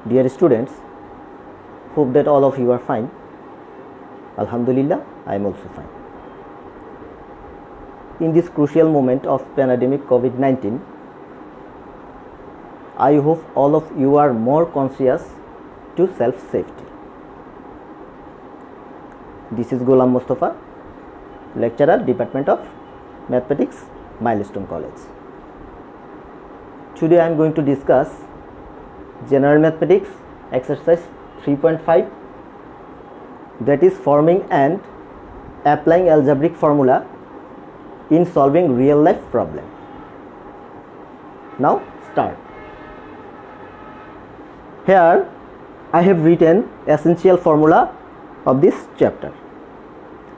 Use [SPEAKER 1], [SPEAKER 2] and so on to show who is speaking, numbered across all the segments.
[SPEAKER 1] Dear students, hope that all of you are fine. Alhamdulillah, I am also fine. In this crucial moment of pandemic COVID-19, I hope all of you are more conscious to self-safety. This is Ghulam Mustafa, lecturer, Department of Mathematics, Milestone College. Today I am going to discuss General Mathematics, exercise 3.5, that is forming and applying algebraic formula in solving real life problem. Now start. Here I have written essential formula of this chapter.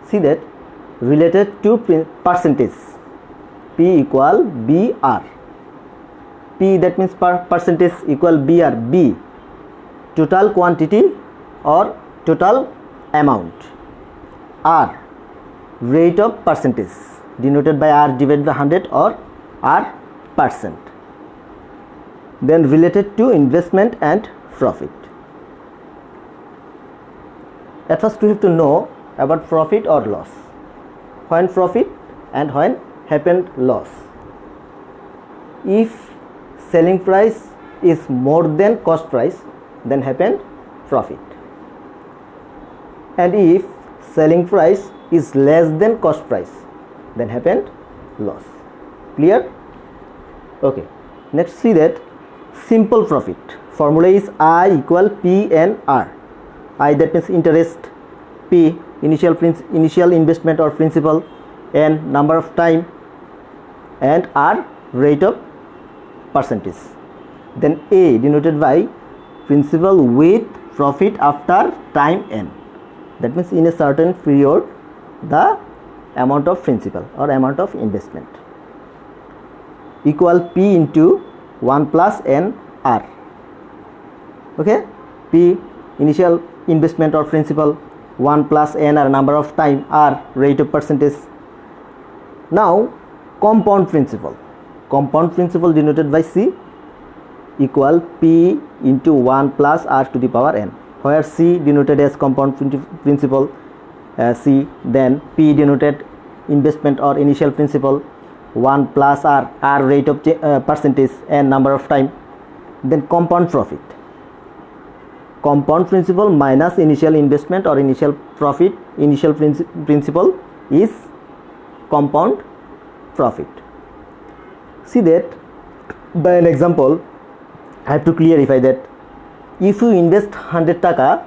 [SPEAKER 1] See that related to percentage, P equal BR. P, that means percentage, equal BR. B, total quantity or total amount. R, rate of percentage, denoted by R divided by 100 or R percent. Then related to investment and profit. At first we have to know about profit or loss. When profit and when happened loss. If selling price is more than cost price, then happened profit. And if selling price is less than cost price, then happened loss. Clear? Okay. Next see that simple profit. Formula is I equal P N R. I, that means interest, P initial investment or principal, N number of time, and R rate of percentage. Then A denoted by principal with profit after time N. That means in a certain period the amount of principal or amount of investment, equal P into 1 plus N R. Okay, P initial investment or principal, 1 plus N R number of time, R rate of percentage. Now compound principal. Compound principal denoted by C, equal P into 1 plus R to the power N, where C denoted as compound principal, C, then P denoted investment or initial principal, 1 plus R, R rate of percentage, and number of time. Then compound profit. Compound principal minus initial investment or initial profit, initial principal is compound profit. See that by an example I have to clarify that if you invest 100 taka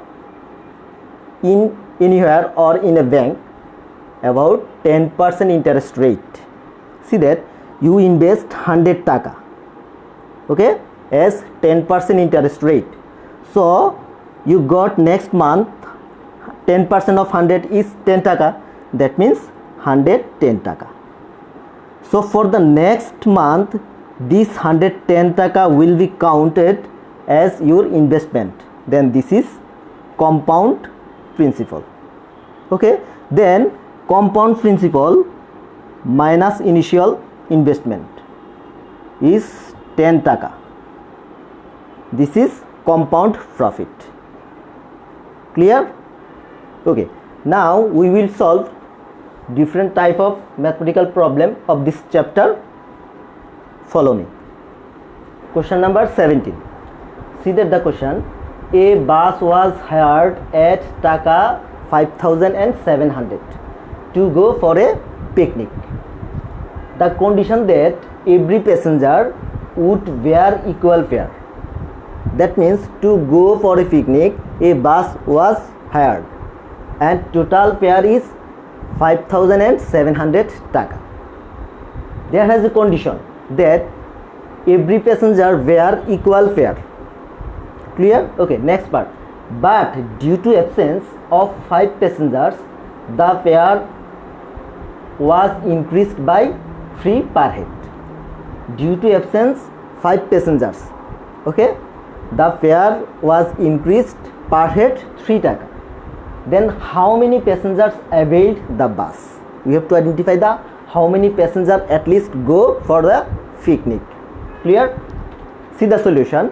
[SPEAKER 1] in anywhere or in a bank about 10% interest rate, see that you invest 100 taka, okay, as 10% interest rate. So you got next month 10% of 100 is 10 taka, that means 110 taka. So for the next month this 110 taka will be counted as your investment. Then this is compound principal. Okay, then compound principal minus initial investment is 10 taka. This is compound profit. Clear? Okay, now we will solve different type of mathematical problem of this chapter. Follow me. Question number 17. See that the question, a bus was hired at taka 5,700 to go for a picnic. The condition that every passenger would wear equal fare. That means to go for a picnic a bus was hired and total fare is 5,700 taka. There has a condition that every passenger wear equal fare. Clear? Okay, next part. But due to absence of 5 passengers, the fare was increased by 3 per head. Due to absence 5 passengers, okay, the fare was increased per head 3 taka. Then how many passengers availed the bus? We have to identify the how many passengers at least go for the picnic. Clear? See the solution.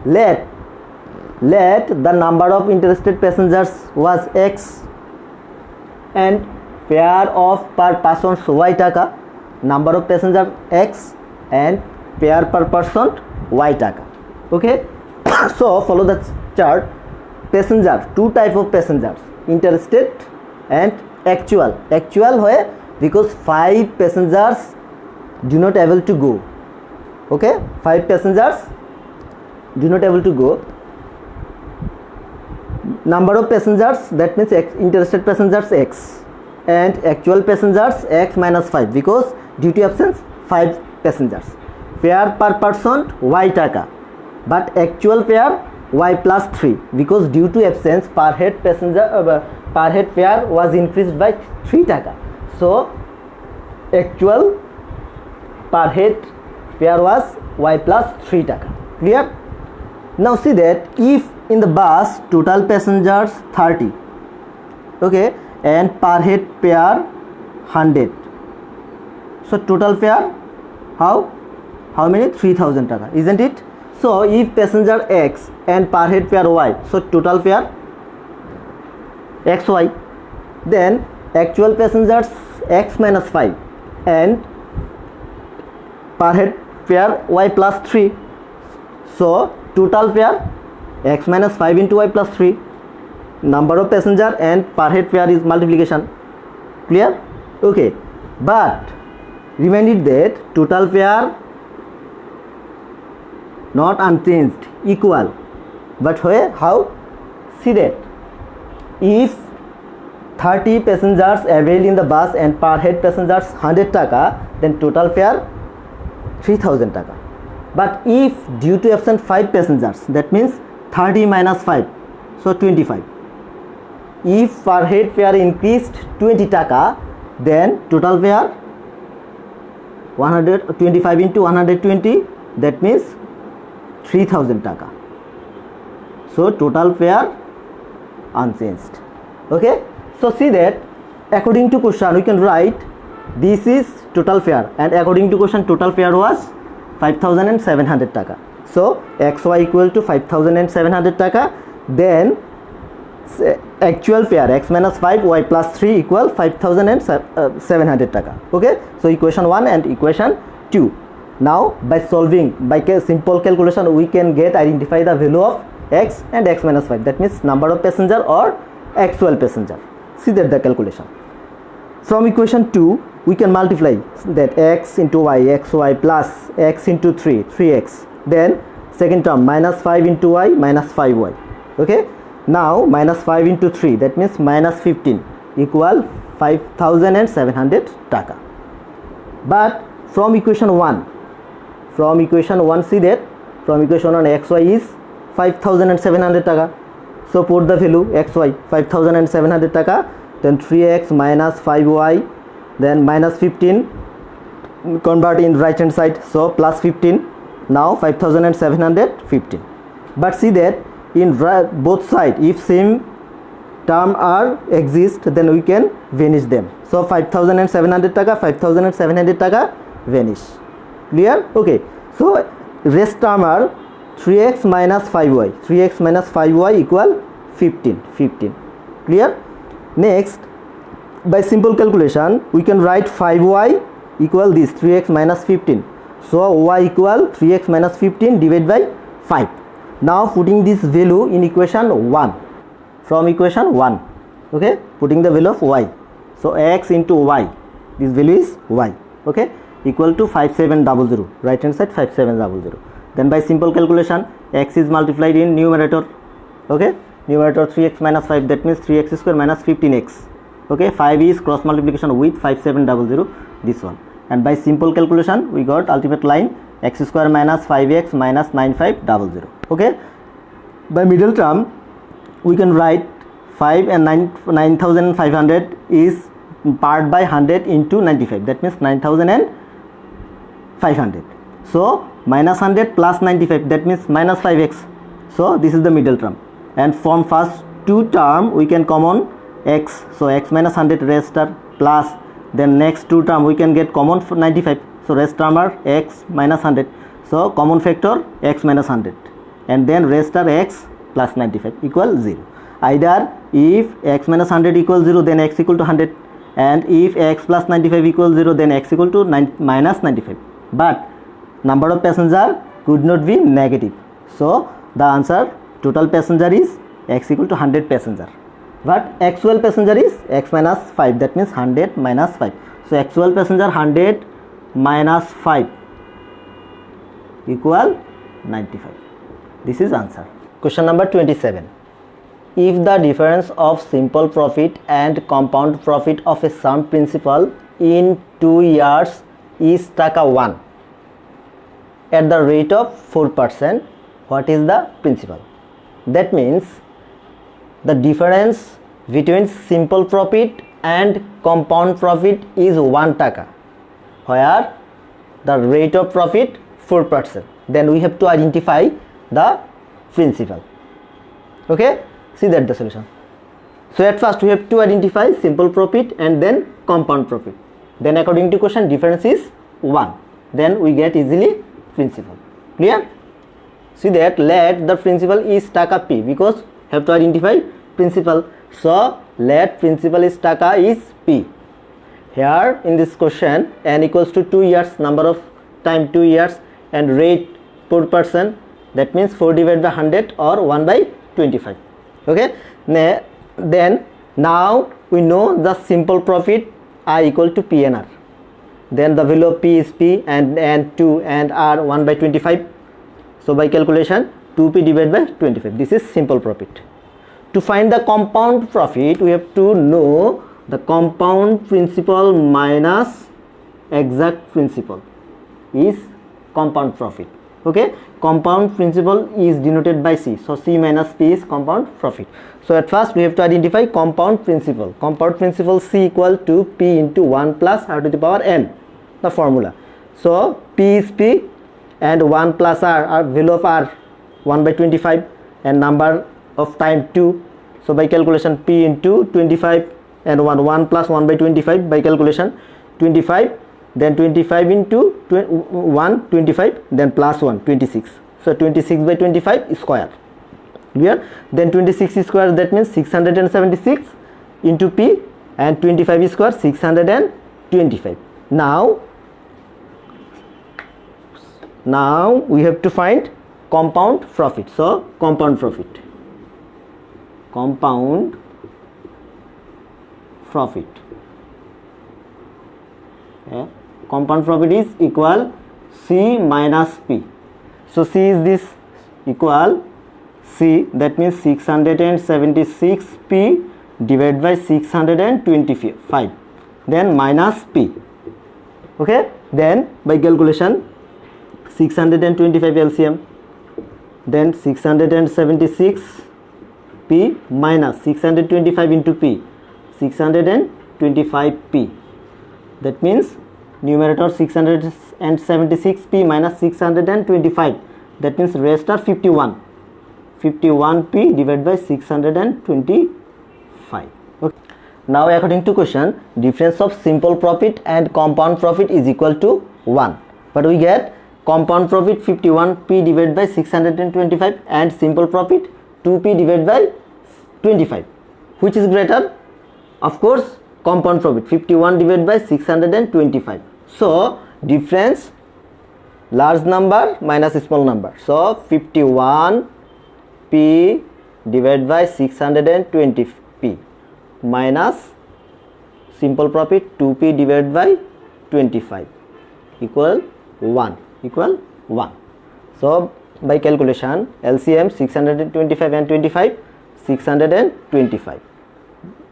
[SPEAKER 1] let the number of interested passengers was x and fare of per person y taka, number of passenger x and fare per person y taka. Okay. So follow the chart. Passenger, two type of passengers, interested and actual where because 5 passengers do not able to go. Okay, 5 passengers do not able to go. Number of passengers, that means interested passengers x and actual passengers x minus 5 because due to absence 5 passengers. Fare per person y taka, but actual fare y plus 3 because due to absence per head fare was increased by 3 taka. So actual per head fare was y plus 3 taka. Clear? Now see that if in the bus total passengers 30, okay, and per head fare 100, so total fare how many? 3000 taka, isn't it? So if passenger x and per head fare y, so total fare xy, then actual passengers x minus 5 and per head fare y plus 3, so total fare x minus 5 into y plus 3, number of passenger and per head fare is multiplication. Clear? Okay, but reminded that total fare not unchanged, equal, but where? How? See that if 30 passengers availed in the bus and per head passengers 100 taka, then total fare 3000 taka. But if due to absent 5 passengers, that means 30 minus 5, so 25. If per head fare increased 20 taka, then total fare 125 into 120, that means 3000 taka. So total fare unchanged. Okay, so see that according to question we can write this is total fare, and according to question total fare was 5700 taka. So xy equal to 5700 taka, then actual fare x minus 5 y plus 3 equal 5700 taka. Okay, so equation 1 and equation 2. Now by solving by simple calculation we can identify the value of x and x minus 5, that means number of passenger or actual passenger. See that the calculation. From equation 2 we can multiply that x into y, xy plus x into 3x, then second term minus 5 into y minus 5y. Okay, now minus 5 into 3, that means minus 15 equal 5700 taka. But from equation 1 see that from equation 1 xy is 5700 taka. So put the value xy 5700 taka, then 3x minus 5y, then minus 15, convert in right hand side, so plus 15, now 5715. But see that in both sides if same term are exist, then we can vanish them. So 5700 taka, 5700 taka vanish. Clear? Okay, so rest term are 3x minus 5y, 3x minus 5y equal 15. Clear? Next, by simple calculation we can write 5y equal this 3x minus 15, so y equal 3x minus 15 divided by 5. Now putting this value in equation 1, from equation 1, okay, putting the value of y, so x into y, this value is y, okay, equal to 5700, right hand side 5700. Then by simple calculation x is multiplied in numerator, okay, numerator 3x minus 5, that means 3x square minus 15x, okay, 5 is cross multiplication with 5700, this one, and by simple calculation we got ultimate line x square minus 5x minus 9500. Okay, by middle term we can write 5 and 9500 is part by 100 into 95, that means 9500. So minus 100 plus 95, that means minus 5x. So this is the middle term, and from first two term we can common x, so x minus 100 rest are plus, then next two term we can get common for 95, so rest term are x minus 100, so common factor x minus 100. and then rest are x plus 95 equal 0. Either if x minus 100 equals 0, then x equal to 100, and if x plus 95 equals 0, then x equal to minus 95. But number of passenger could not be negative, so the answer total passenger is x equal to 100 passenger. But actual passenger is x minus 5, that means 100 minus 5. So actual passenger 100 minus 5 equal 95. This is answer. Question number 27. If the difference of simple profit and compound profit of a sum principal in 2 years is taka 1 at the rate of 4%, what is the principal? That means the difference between simple profit and compound profit is 1 taka, where the rate of profit 4%. Then we have to identify the principal. Okay, see that the solution. So at first we have to identify simple profit and then compound profit. Then according to question, difference is 1. Then we get easily principal. Clear? See that let the principal is taka p, because have to identify principal. So let principal is taka is p. Here in this question, n equals to 2 years, number of time 2 years, and rate 4%, that means 4 divided by 100 or 1 by 25. Okay, then now we know the simple profit I equal to p and r. Then the value of p is p, and 2 and r 1 by 25. So by calculation 2p divided by 25. This is simple profit. To find the compound profit, we have to know the compound principal minus exact principal is compound profit. Okay, compound principal is denoted by c, so c minus p is compound profit. So at first we have to identify compound principal. Compound principal c equal to p into 1 plus r to the power n, the formula. So p is p and 1 plus r value of r 1 by 25 and number of time 2. So by calculation p into 25 and 1 plus 1 by 25, by calculation 25, then 25 into 1 25, then plus 1 26. So 26 by 25 square. Clear? Then 26 square, that means 676 into p, and 25 square 625. Now we have to find compound profit. So compound profit. Compound profit. Okay. Compound profit is equal c minus p. So c is this equal c, that means 676p divided by 625, then minus p. Okay, then by calculation 625 LCM, then 676p minus 625 into p, 625p. That means numerator 676p minus 625, that means rest are 51p divided by 625. Okay. Now according to question, difference of simple profit and compound profit is equal to 1, but we get compound profit 51p divided by 625 and simple profit 2p divided by 25. Which is greater? Of course compound profit, 51 divided by 625. So difference large number minus small number. So 51p divided by 620p minus simple profit 2p divided by 25 equal 1. So by calculation LCM 625 and 25, 625.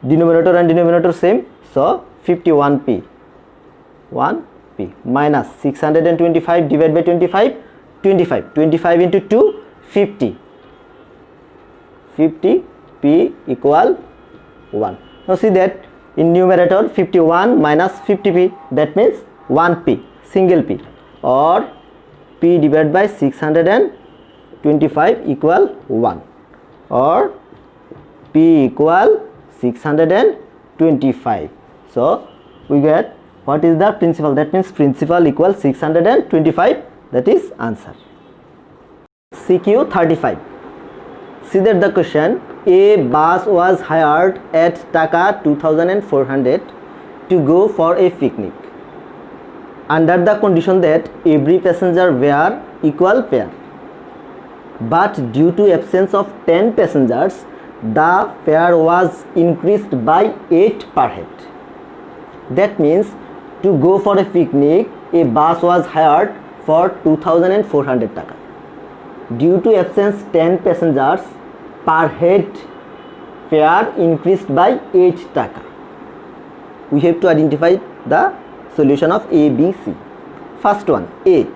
[SPEAKER 1] Denominator and denominator same, so 51p 1p minus 625 divided by 25 into 2 50 p equal 1. Now see that in numerator 51 minus 50p, that means 1p, single p, or p divided by 625 equal 1, or p equal 625. So we get what is the principal, that means principal equals 625, that is answer. CQ 35. See that the question, a bus was hired at Taka 2400 to go for a picnic under the condition that every passenger wear equal fare. But due to absence of 10 passengers, the fare was increased by 8 per head. That means to go for a picnic, a bus was hired for 2400 taka. Due to absence 10 passengers, per head fare increased by 8 taka. We have to identify the solution of A, B, C. First one, A.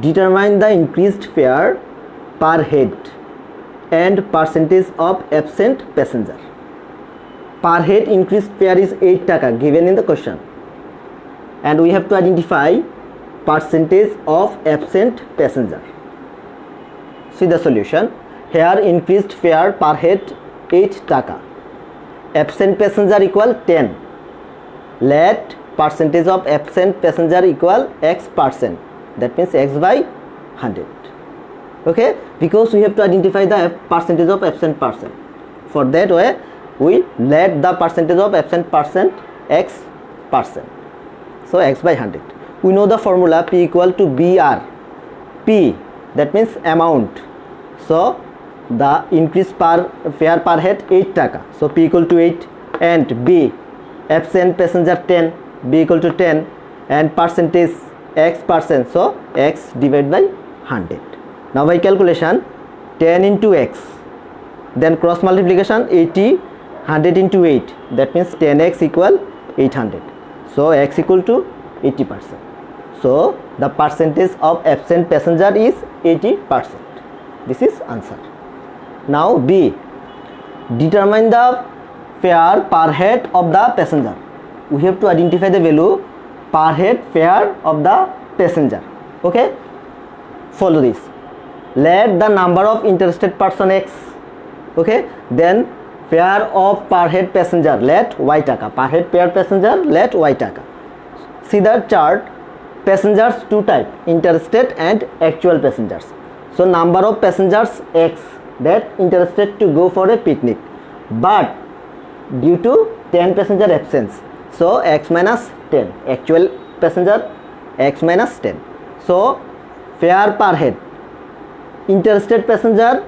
[SPEAKER 1] Determine the increased fare per head and percentage of absent passenger. Per head increased fare is 8 taka given in the question, and we have to identify percentage of absent passenger. See the solution. Here increased fare per head 8 taka. Absent passenger equal 10. Let percentage of absent passenger equal X%. That means X by 100. Okay, because we have to identify the percentage of absent person. For that way, we let the percentage of absent person X%. So X by 100. We know the formula P equal to BR. P, that means amount. So the increase per fare per head 8 taka. So P equal to 8, and B, absent passenger 10, B equal to 10, and percentage X%. So X divided by 100. Now by calculation, 10 into X, then cross multiplication 80, 100 into 8, that means 10X equal 800. So X equal to 80%. So the percentage of absent passenger is 80%. This is answer. Now B, determine the fare per head of the passenger. We have to identify the value per head fare of the passenger. Okay, follow this. Let the number of interested person X. Okay, then fare of per head passenger, let Y taka. Per head per passenger, let Y taka. See the chart. Passengers two type, interested and actual passengers. So number of passengers X, that interested to go for a picnic, but due to 10 passenger absence, so X minus 10. Actual passenger X minus 10. So fare per head, interested passenger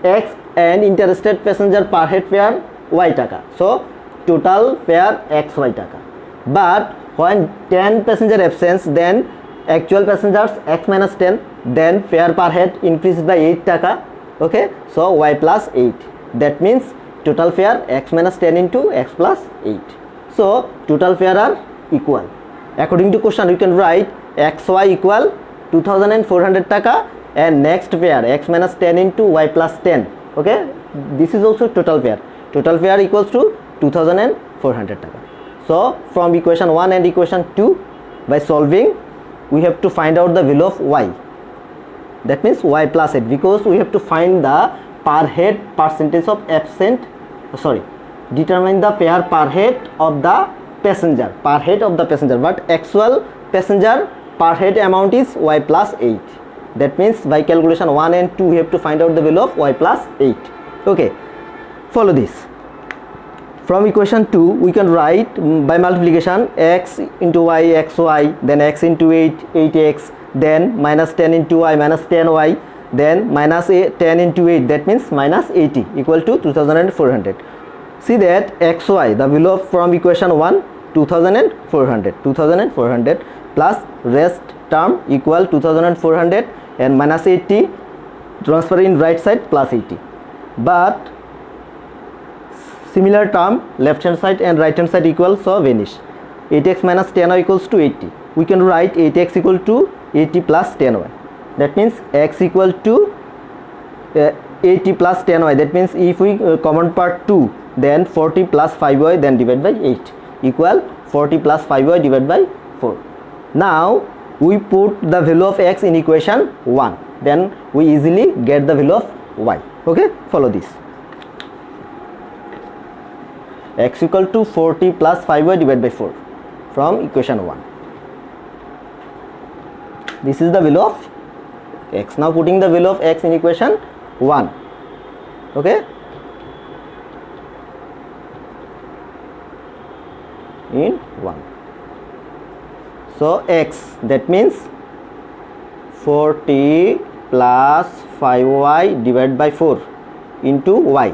[SPEAKER 1] X and interested passenger per head fare Y taka. So total fare XY taka. But when 10 passenger absence, then actual passengers X minus 10, then fare per head increased by 8 taka. Okay, so Y plus 8. That means total fare X minus 10 into X plus 8. So total fare are equal. According to question, we can write XY equal 2400 taka, and next fare X minus 10 into Y plus 10. Okay, this is also total fare. Total fare equals to 2400 taka. So from equation 1 and equation 2, by solving, we have to find out the value of Y. That means Y plus 8, because we have to find the per head percentage of absent, determine the fare per head of the passenger, but actual passenger per head amount is Y plus 8. That means by calculation 1 and 2, we have to find out the value of Y plus 8. Okay, follow this. From equation 2, we can write by multiplication X into Y, XY, then X into 8, 8X, then minus 10 into Y, minus 10Y, then minus 10 into 8, that means minus 80, equal to 2400. See that XY, the value of from equation 1, 2400 plus rest term equal 2400 and minus 80, transfer in right side plus 80. But similar term left hand side and right hand side equal, so vanish. 8x minus 10y equals to 80. We can write 8x equal to 80 plus 10y. That means x equal to 80 plus 10y. That means if we common part 2, then 40 plus 5y, then divide by 8, equal 40 plus 5y divided by 4. Now we put the value of x in equation 1, then we easily get the value of y. Okay, follow this. X equal to 40 plus 5y divided by 4 from equation 1. This is the value of x. Now putting the value of x in equation 1. Okay, in 1. So x, that means 40 plus 5y divided by 4 into y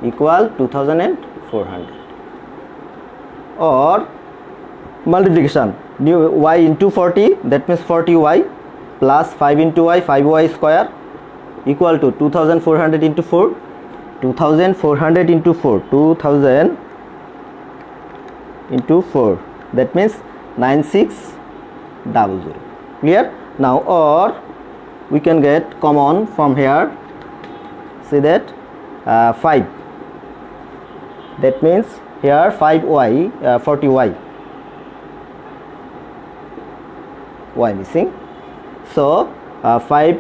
[SPEAKER 1] equal 2400, or multiplication new y into 40, that means 40y plus 5 into y, 5y square equal to 2400 into 4, 2400 into 4, 2000 into 4, that means 9600. Clear? Now, or we can get common from here, see that 5, that means here 5y, 40y, y missing. So 5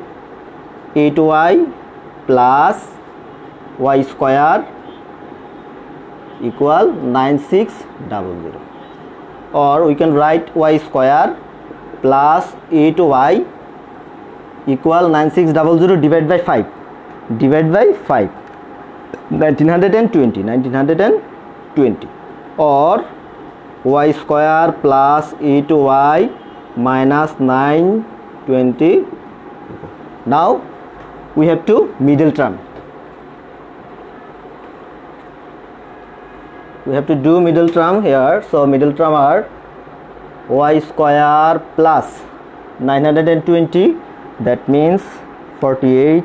[SPEAKER 1] 8y plus y square equal 9600, or we can write y square plus 8y equal 9600 divided by 5, 1920, or y square plus 8y minus 920. Now we have to middle term. We have to do middle term here. So middle term are y square plus 920, that means 48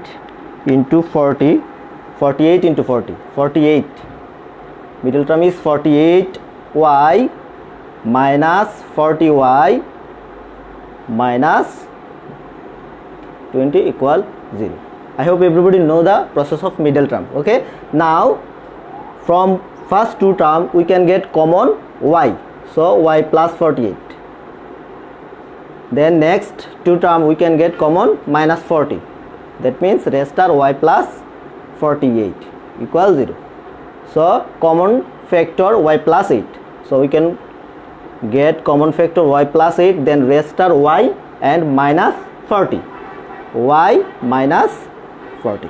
[SPEAKER 1] into 40, 48 into 40, 48. Middle term is 48y minus 40y minus 20 equal 0. I hope everybody know the process of middle term. Okay, now from first two term we can get common y, so y plus 48. Then next two term we can get common minus 40, that means rest are y plus 48 equal 0. So common factor y plus 8, so we can get common factor y plus 8, then rest are y and minus 40, y minus 40.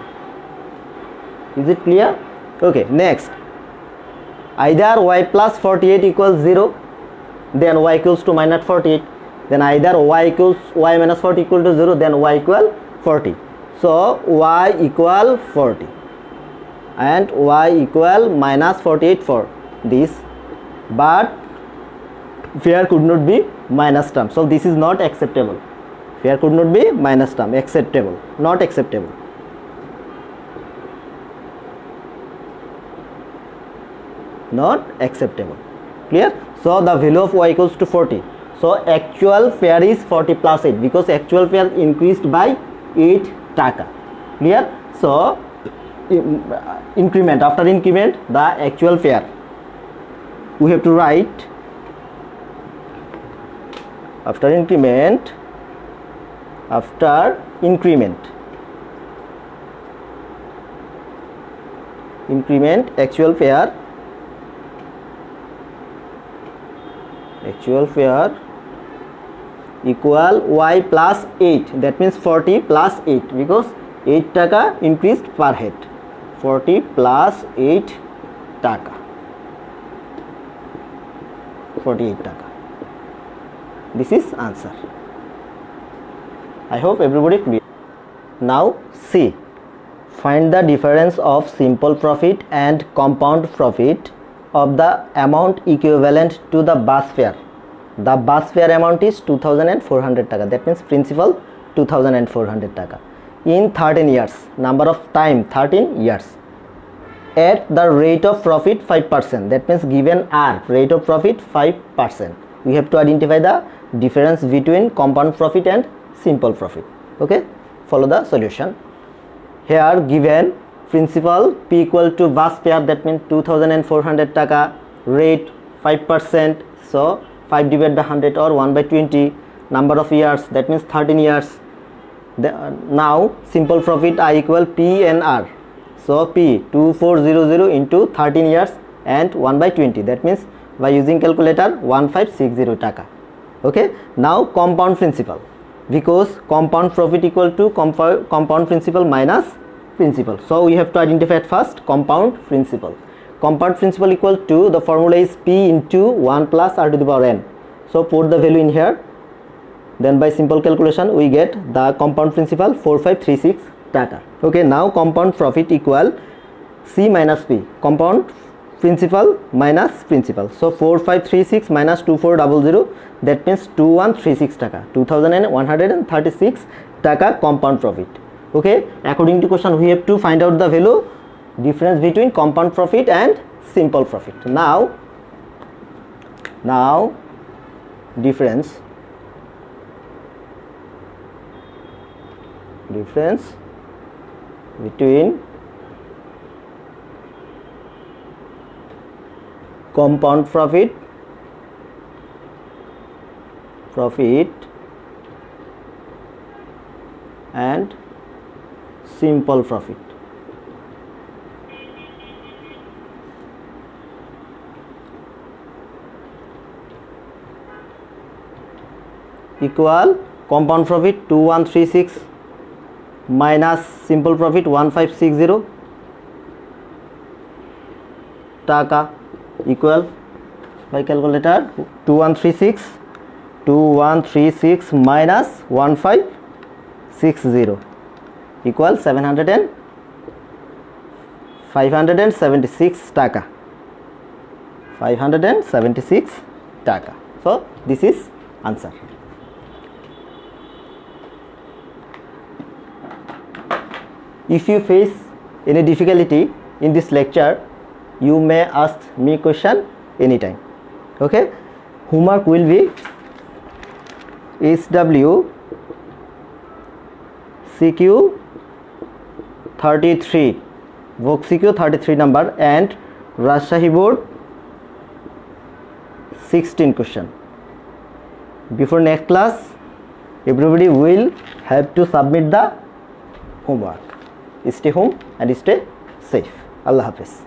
[SPEAKER 1] Is it clear? Okay, next, either y plus 48 equals 0, then y equals to minus 48, then either y equals y minus 40 equal to 0, then y equal 40. So y equal 40 and y equal minus 48 for this, but here could not be minus term, so this is not acceptable. Here could not be minus term, acceptable, not acceptable. Not acceptable. Clear? So the value of y equals to 40. So actual fare is 40 plus 8, because actual fare increased by 8 taka. Clear? So increment, after increment the actual fare, we have to write after increment, actual fare equal y plus 8, that means 40 plus 8, because 8 taka increased per head, 40 plus 8 taka, 48 taka. This is answer. I hope everybody clear. Now see, find the difference of simple profit and compound profit of the amount equivalent to the bus fare. The bus fare amount is 2400 taka, that means principal 2400 taka in 13 years, number of time 13 years, at the rate of profit 5%, that means given R rate of profit 5%. We have to identify the difference between compound profit and simple profit. Okay, follow the solution. Here given principal p equal to bus fare, that means 2400 taka, rate 5%, so 5 divided by 100 or 1 by 20, number of years, that means 13 years. Now simple profit I equal P and R, so P 2400 into 13 years and 1 by 20, that means by using calculator 1560 taka. Okay, now compound principal, because compound profit equal to compound principal minus principal. So we have to identify at first compound principal. Compound principal equal to, the formula is P into 1 plus R to the power n. So put the value in here, then by simple calculation we get the compound principal 4536 taka. Okay, now compound profit equal C minus P, compound principal minus principal. So 4536 minus 2400, that means 2136 taka, 2136 taka compound profit. Okay, according to question we have to find out the value difference between compound profit and simple profit. Now difference between compound profit and simple profit. Equal compound profit 2136 minus simple profit 1560 taka equal, by calculator, 2136 minus 1560 equal 576 taka. 576 taka. So this is answer. If you face any difficulty in this lecture, you may ask me question anytime. Okay, homework will be SW CQ 33, book CQ 33 number, and Rajshahi board 16 question. Before next class, everybody will have to submit the homework. Stay home and stay safe. Allah Hafiz.